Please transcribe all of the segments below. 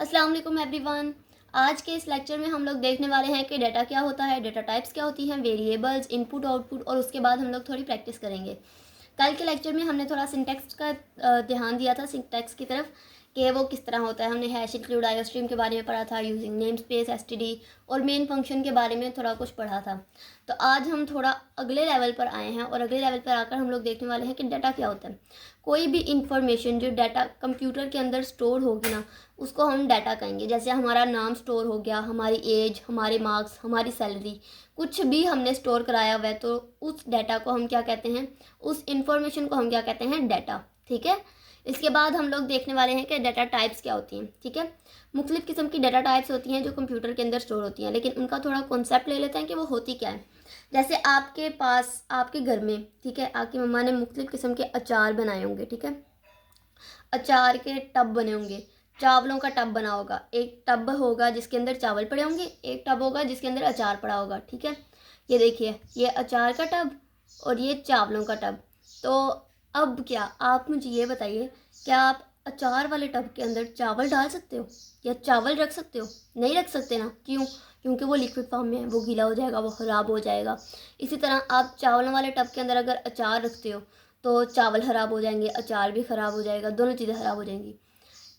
अस्सलाम वालेकुम एवरीवन। आज के इस लेक्चर में हम लोग देखने वाले हैं कि डाटा क्या होता है, डाटा टाइप्स क्या होती हैं, वेरिएबल्स, इनपुट आउटपुट, और उसके बाद हम लोग थोड़ी प्रैक्टिस करेंगे। कल के लेक्चर में हमने थोड़ा सिंटैक्स का ध्यान दिया था, सिंटैक्स की तरफ कि वो किस तरह होता है। हमने हैश इंक्लूड आईओस्ट्रीम के बारे में पढ़ा था, यूजिंग नेम स्पेस एसटीडी, और मेन फंक्शन के बारे में थोड़ा कुछ पढ़ा था। तो आज हम थोड़ा अगले लेवल पर आए हैं और अगले लेवल पर आकर हम लोग देखने वाले हैं कि डाटा क्या होता है। कोई भी इंफॉर्मेशन जो डाटा कंप्यूटर के अंदर स्टोर होगी ना, उसको हम डाटा कहेंगे। जैसे हमारा नाम स्टोर हो गया, हमारी एज, हमारे मार्क्स, हमारी सैलरी, कुछ भी हमने स्टोर कराया हुआ है, तो उस डाटा को हम क्या कहते हैं, उस इंफॉर्मेशन को हम क्या कहते हैं, डाटा। ठीक है। इसके बाद हम लोग देखने वाले हैं कि डाटा टाइप्स क्या होती हैं। ठीक है। मुख्तलिफ़ किस्म की डाटा टाइप्स होती हैं जो कंप्यूटर के अंदर स्टोर होती हैं, लेकिन उनका थोड़ा कॉन्सेप्ट ले लेते हैं कि वो होती क्या है। जैसे आपके पास, आपके घर में, ठीक है, आपकी मम्मा ने मुख्तलिफ़ किस्म के अचार बनाए होंगे। ठीक है। अचार के टब बने होंगे, चावलों का टब बना होगा। एक टब होगा जिसके अंदर चावल पड़े होंगे, एक टब होगा जिसके अंदर अचार पड़ा होगा। ठीक है। ये देखिए, ये अचार का टब और ये चावलों का टब। तो अब क्या, आप मुझे ये बताइए, क्या आप अचार वाले टब के अंदर चावल डाल सकते हो या चावल रख सकते हो? नहीं रख सकते ना। क्यों? क्योंकि वो लिक्विड फॉर्म में है, वो गीला हो जाएगा, वो ख़राब हो जाएगा। इसी तरह आप चावलों वाले टब के अंदर अगर अचार रखते हो तो चावल ख़राब हो जाएंगे, अचार भी ख़राब हो जाएगा, दोनों चीज़ें ख़राब हो जाएंगी।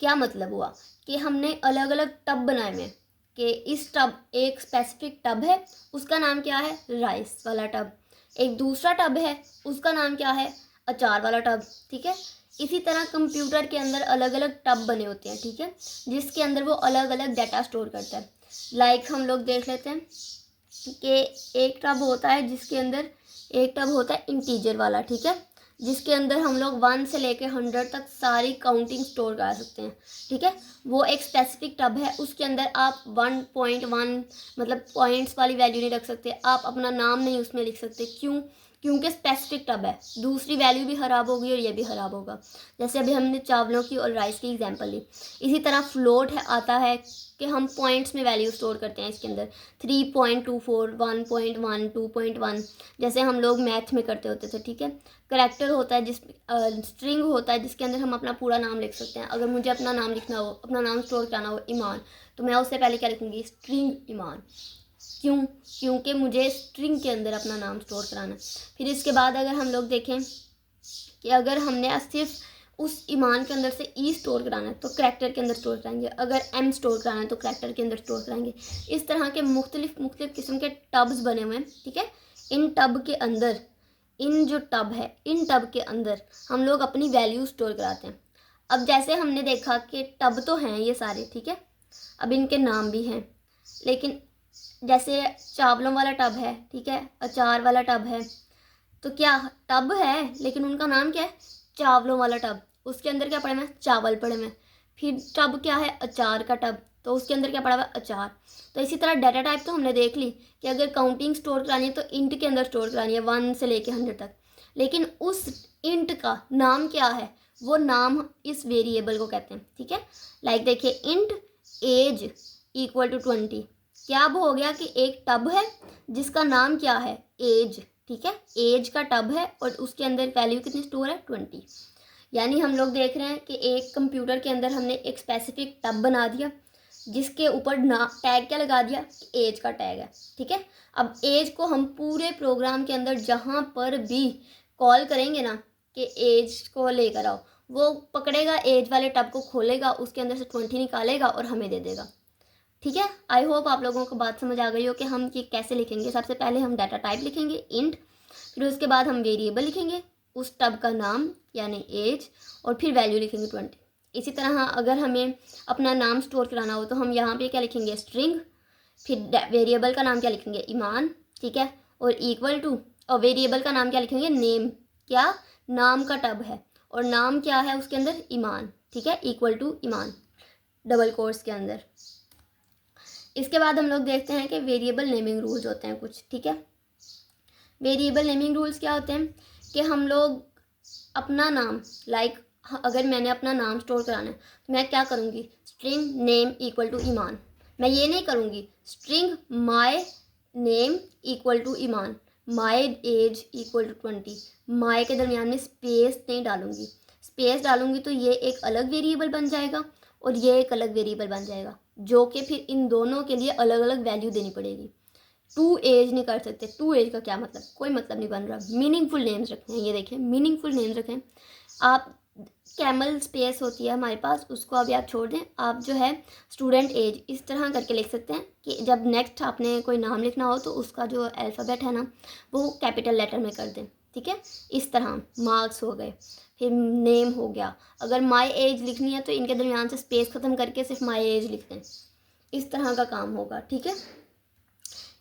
क्या मतलब हुआ कि हमने अलग अलग टब बनाए हुए हैं कि इस टब, एक स्पेसिफिक टब है, उसका नाम क्या है, राइस वाला टब। एक दूसरा टब है, उसका नाम क्या है, अचार वाला टब। ठीक है। इसी तरह कंप्यूटर के अंदर अलग अलग टब बने होते हैं। ठीक है। जिसके अंदर वो अलग अलग डाटा स्टोर करता है। लाइक हम लोग देख लेते हैं कि एक टब होता है जिसके अंदर, एक टब होता है इंटीजर वाला। ठीक है। जिसके अंदर हम लोग 1 से लेके 100 तक सारी काउंटिंग स्टोर करा सकते हैं। ठीक है। वो एक स्पेसिफिक टब है, उसके अंदर आप 1.1 मतलब पॉइंट्स वाली वैल्यू नहीं रख सकते, आप अपना नाम नहीं उसमें लिख सकते। क्यों? क्योंकि स्पेसिफिक टब है, दूसरी वैल्यू भी ख़राब होगी और ये भी ख़राब होगा। जैसे अभी हमने चावलों की और राइस की एग्जांपल ली। इसी तरह फ्लोट है, आता है कि हम पॉइंट्स में वैल्यू स्टोर करते हैं इसके अंदर, 3.24, 1.1, 2.1, जैसे हम लोग मैथ में करते होते थे। ठीक है। करेक्टर होता है, जिस स्ट्रिंग होता है जिसके अंदर हम अपना पूरा नाम लिख सकते हैं। अगर मुझे अपना नाम लिखना हो, अपना नाम स्टोर करना हो, ईमान, तो मैं उससे पहले क्या लिखूँगी, स्ट्रिंग ईमान। क्यों? क्योंकि मुझे स्ट्रिंग के अंदर अपना नाम स्टोर कराना है। फिर इसके बाद अगर हम लोग देखें कि अगर हमने सिर्फ उस ईमान के अंदर से ई स्टोर कराना है तो करैक्टर के अंदर स्टोर कराएंगे, अगर एम स्टोर कराना है तो करैक्टर के अंदर स्टोर कराएंगे। इस तरह के मुख्तलिफ किस्म के टब्स बने हुए हैं। ठीक है। इन टब के अंदर, इन जो टब है, इन टब के अंदर हम लोग अपनी वैल्यू स्टोर कराते हैं। अब जैसे हमने देखा कि टब तो हैं ये सारे, ठीक है, अब इनके नाम भी हैं, लेकिन जैसे चावलों वाला टब है, ठीक है, अचार वाला टब है, तो क्या टब है लेकिन उनका नाम क्या है, चावलों वाला टब। उसके अंदर क्या पड़े हुए हैं, चावल पड़े हुए हैं। फिर टब क्या है, अचार का टब, तो उसके अंदर क्या पड़ा हुआ है, अचार। तो इसी तरह डाटा टाइप तो हमने देख ली कि अगर काउंटिंग स्टोर करानी है तो इंट के अंदर स्टोर करानी है 1 से लेके 100 तक, लेकिन उस इंट का नाम क्या है, वो नाम इस वेरिएबल को कहते हैं। ठीक है। लाइक देखिए, इंट एज इक्वल टू 20। क्या अब हो गया कि एक टब है जिसका नाम क्या है, एज। ठीक है। एज का टब है और उसके अंदर वैल्यू कितनी स्टोर है, 20। यानी हम लोग देख रहे हैं कि एक कंप्यूटर के अंदर हमने एक स्पेसिफिक टब बना दिया जिसके ऊपर ना टैग क्या लगा दिया, एज का टैग है। ठीक है। अब एज को हम पूरे प्रोग्राम के अंदर जहाँ पर भी कॉल करेंगे ना कि एज को लेकर आओ, वो पकड़ेगा, एज वाले टब को खोलेगा, उसके अंदर से 20 निकालेगा और हमें दे देगा। ठीक है। आई होप आप लोगों को बात समझ आ गई हो कि हम ये कैसे लिखेंगे। सबसे पहले हम डाटा टाइप लिखेंगे इंट, फिर उसके बाद हम वेरिएबल लिखेंगे, उस टब का नाम यानी एज, और फिर वैल्यू लिखेंगे 20। इसी तरह अगर हमें अपना नाम स्टोर कराना हो तो हम यहाँ पे क्या लिखेंगे, स्ट्रिंग, फिर वेरिएबल का नाम क्या लिखेंगे, ईमान। ठीक है। और इक्वल टू, और वेरिएबल का नाम क्या लिखेंगे, नेम, क्या, नाम का टब है और नाम क्या है उसके अंदर, ईमान। ठीक है। इक्वल टू ईमान, डबल कोर्स के अंदर। इसके बाद हम लोग देखते हैं कि वेरिएबल नेमिंग रूल्स होते हैं कुछ। ठीक है। वेरिएबल नेमिंग रूल्स क्या होते हैं कि हम लोग अपना नाम, लाइक अगर मैंने अपना नाम स्टोर कराना है तो मैं क्या करूँगी, string name equal to Iman. मैं ये नहीं करूँगी string my name equal to Iman, my age equal to 20। My के दरमियान में स्पेस नहीं डालूँगी, स्पेस डालूँगी तो ये एक अलग वेरिएबल बन जाएगा और ये एक अलग वेरिएबल बन जाएगा, जो कि फिर इन दोनों के लिए अलग अलग वैल्यू देनी पड़ेगी। टू एज नहीं कर सकते। टू एज का क्या मतलब, कोई मतलब नहीं बन रहा। मीनिंगफुल नेम्स रखें, ये देखें मीनिंगफुल नेम्स रखें। आप कैमल स्पेस होती है हमारे पास, उसको अभी आप छोड़ दें। आप जो है स्टूडेंट एज इस तरह करके लिख सकते हैं कि जब नेक्स्ट आपने कोई नाम लिखना हो तो उसका जो अल्फ़ाबेट है ना वो कैपिटल लेटर में कर दें, ठीक है। इस तरह मार्क्स हो गए, फिर नेम हो गया। अगर माई एज लिखनी है तो इनके दरमियान से स्पेस ख़त्म करके सिर्फ माई एज लिख दें। इस तरह का काम होगा, ठीक है।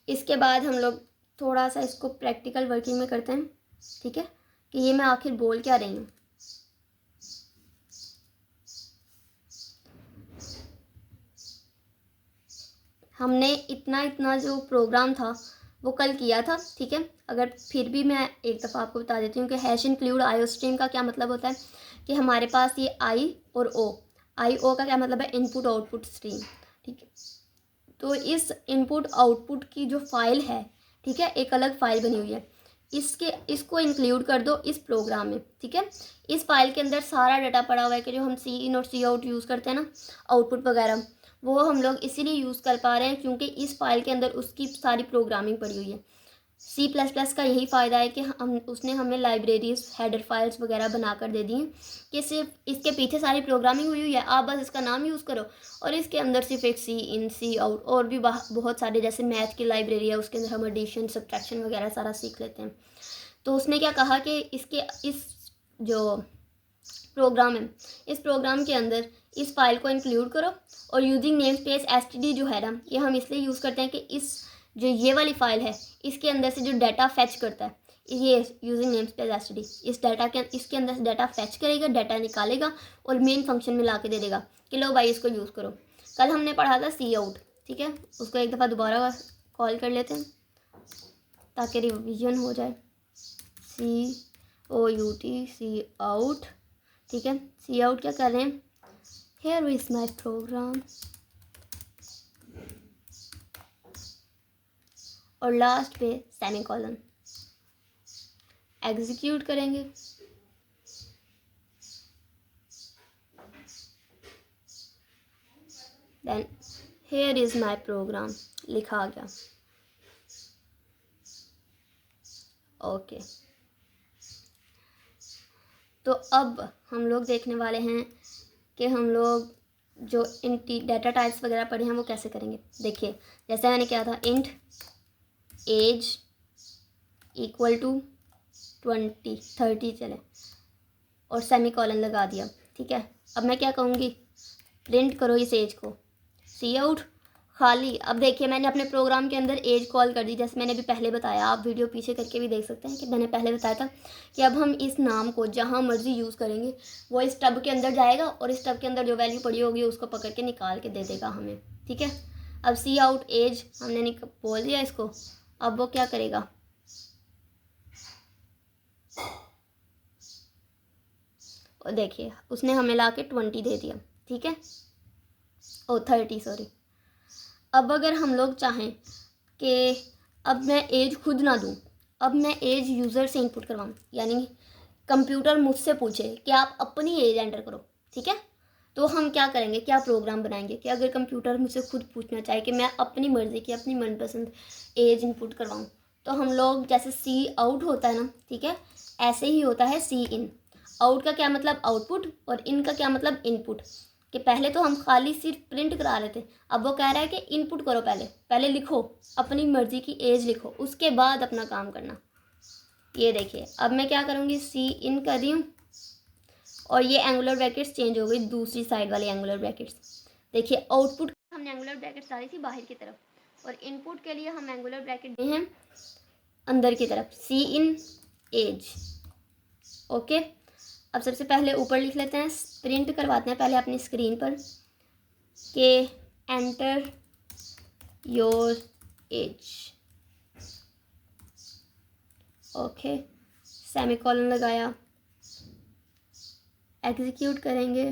इसके बाद हम लोग थोड़ा सा इसको प्रैक्टिकल वर्किंग में करते हैं, ठीक है, कि ये मैं आखिर बोल क्या रही हूँ। हमने इतना जो प्रोग्राम था वो कल किया था, ठीक है। अगर फिर भी मैं एक दफ़ा आपको बता देती हूँ कि हैश इंक्लूड आई ओ स्ट्रीम का क्या मतलब होता है कि हमारे पास ये आई और ओ, आई ओ का क्या मतलब है, इनपुट आउटपुट स्ट्रीम, ठीक है। तो इस इनपुट आउटपुट की जो फाइल है, ठीक है, एक अलग फाइल बनी हुई है, इसको इंक्लूड कर दो इस प्रोग्राम में, ठीक है। इस फाइल के अंदर सारा डाटा पड़ा हुआ है कि जो हम सी इन और सी आउट यूज़ करते हैं ना, आउटपुट वगैरह, वो हम लोग इसीलिए यूज़ कर पा रहे हैं क्योंकि इस फाइल के अंदर उसकी सारी प्रोग्रामिंग पड़ी हुई है। C++ का यही फ़ायदा है कि उसने हमें लाइब्रेरीज हेडर फाइल्स वगैरह बना कर दे दी हैं कि सिर्फ इसके पीछे सारी प्रोग्रामिंग हुई हुई है, आप बस इसका नाम यूज़ करो और इसके अंदर सिर्फ एक सी इन सी आउट और भी बहुत सारे, जैसे मैथ की लाइब्रेरी है उसके अंदर हम एडिशन सब्ट्रैक्शन वगैरह सारा सीख लेते हैं। तो उसने क्या कहा कि इस जो प्रोग्राम है, इस प्रोग्राम के अंदर इस फाइल को इंक्लूड करो और यूजिंग नेम स्पेस std जो है ना, ये हम इसलिए यूज़ करते हैं कि इस जो ये वाली फाइल है इसके अंदर से जो डाटा फैच करता है, ये यूजिंग नेम स्पेस std इस डाटा के इसके अंदर से डाटा फैच करेगा, डाटा निकालेगा और मेन फंक्शन में ला के दे देगा कि लो भाई इसको यूज़ करो। कल हमने पढ़ा था सी आउट, ठीक है, उसको एक दफ़ा दोबारा कॉल कर लेते हैं ताकि रिविजन हो जाए। COUT सी आउट, ठीक है। सी आउट क्या कर रहे हैं, हेयर इज माई प्रोग्राम, और लास्ट पे सेमीकोलन। एग्जीक्यूट करेंगे, then here is my program लिखा आ गया, ओके। तो अब हम लोग देखने वाले हैं कि हम लोग जो डाटा टाइप्स वगैरह पढ़े हैं वो कैसे करेंगे। देखिए जैसे मैंने क्या था, इंट एज इक्वल टू 30 चले और सेमीकोलन लगा दिया, ठीक है। अब मैं क्या कहूँगी, प्रिंट करो इस एज को, सी आउट खाली। अब देखिए मैंने अपने प्रोग्राम के अंदर एज कॉल कर दी, जैसे मैंने भी पहले बताया, आप वीडियो पीछे करके भी देख सकते हैं कि मैंने पहले बताया था कि अब हम इस नाम को जहाँ मर्जी यूज़ करेंगे, वो इस टब के अंदर जाएगा और इस टब के अंदर जो वैल्यू पड़ी होगी उसको पकड़ के निकाल के दे देगा हमें, ठीक है। अब सी आउट एज हमने बोल दिया इसको, अब वो क्या करेगा, और देखिए उसने हमें ला के 20 दे दिया, ठीक है, 30 सॉरी। अब अगर हम लोग चाहें कि अब मैं एज खुद ना दूँ, अब मैं एज यूज़र से इनपुट करवाऊँ, यानी कंप्यूटर मुझसे पूछे कि आप अपनी एज एंटर करो, ठीक है, तो हम क्या करेंगे, क्या प्रोग्राम बनाएंगे कि अगर कंप्यूटर मुझसे खुद पूछना चाहे कि मैं अपनी मर्ज़ी की अपनी मनपसंद एज इनपुट करवाऊँ, तो हम लोग जैसे सी आउट होता है ना, ठीक है, ऐसे ही होता है सी इन। आउट का क्या मतलब आउटपुट और इन का क्या मतलब इनपुट, कि पहले तो हम खाली सिर्फ प्रिंट करा रहे थे, अब वो कह रहा है कि इनपुट करो, पहले लिखो, अपनी मर्ज़ी की एज लिखो, उसके बाद अपना काम करना। ये देखिए अब मैं क्या करूँगी, सी इन कर रही हूँ और ये एंगुलर ब्रैकेट्स चेंज हो गई, दूसरी साइड वाली एंगुलर ब्रैकेट्स। देखिए आउटपुट हमने एंगुलर ब्रैकेट्स डाली थी बाहर की तरफ और इनपुट के लिए हम एंगुलर ब्रैकेट दिए हैं अंदर की तरफ, सी इन एज, ओके। अब सबसे पहले ऊपर लिख लेते हैं, प्रिंट करवाते हैं पहले अपनी स्क्रीन पर कि enter your age, okay, semicolon लगाया, एग्जीक्यूट करेंगे।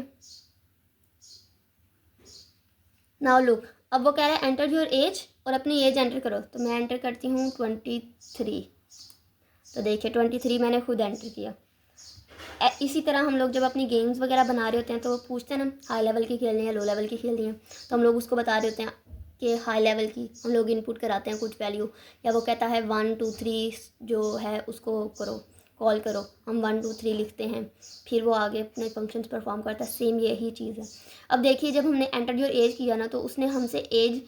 नाउ लुक, अब वो कह रहा है एंटर योर एज और अपनी एज एंटर करो, तो मैं एंटर करती हूँ 23। तो देखिए 23 मैंने खुद एंटर किया। इसी तरह हम लोग जब अपनी गेम्स वगैरह बना रहे होते हैं तो वो पूछते हैं ना हाई लेवल की खेलनी है, लो लेवल की खेलनी है, तो हम लोग उसको बता रहे होते हैं कि हाई लेवल की हम लोग इनपुट कराते हैं कुछ वैल्यू, या वो कहता है 1 2 3 जो है उसको करो, कॉल करो, हम 1 2 3 लिखते हैं, फिर वो आगे अपने फंक्शंस परफॉर्म करता है। सेम यही चीज़ है। अब देखिए जब हमने एंटर योर एज किया ना तो उसने हमसे एज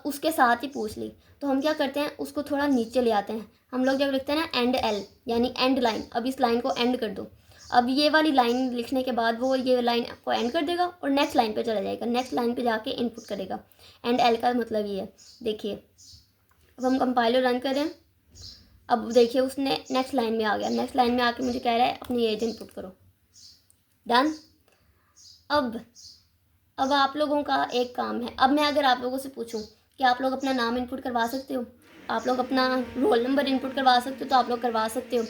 उसके साथ ही पूछ ली, तो हम क्या करते हैं उसको थोड़ा नीचे ले आते हैं। हम लोग जब लिखते हैं ना एंड एल यानी एंड लाइन, अब इस लाइन को एंड कर दो, अब ये वाली लाइन लिखने के बाद वो ये लाइन को एंड कर देगा और नेक्स्ट लाइन पे चला जाएगा, नेक्स्ट लाइन पे जाके इनपुट करेगा। एंड एल का मतलब ये है। देखिए अब हम कंपाइलर रन करें, अब देखिए उसने नेक्स्ट लाइन में आ गया, नेक्स्ट लाइन में आके मुझे कह रहा है अपनी एज इनपुट करो। डन। अब आप लोगों का एक काम है, अब मैं अगर आप लोगों से पूछूं कि आप लोग अपना नाम इनपुट करवा सकते हो, आप लोग अपना रोल नंबर इनपुट करवा सकते हो, तो आप लोग करवा सकते हो।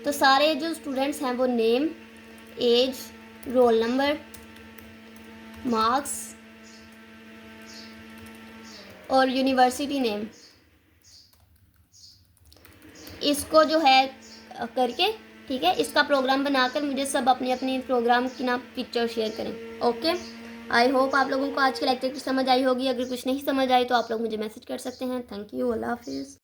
तो सारे जो स्टूडेंट्स हैं वो name, age, roll number, marks और यूनिवर्सिटी नेम, इसको जो है करके ठीक है, इसका प्रोग्राम बनाकर मुझे सब अपनी अपनी प्रोग्राम की ना पिक्चर शेयर करें। ओके, आई होप आप लोगों को आज के लेक्चर की समझ आई होगी। अगर कुछ नहीं समझ आई तो आप लोग मुझे मैसेज कर सकते हैं। थैंक यू, अल्लाह हाफिज़।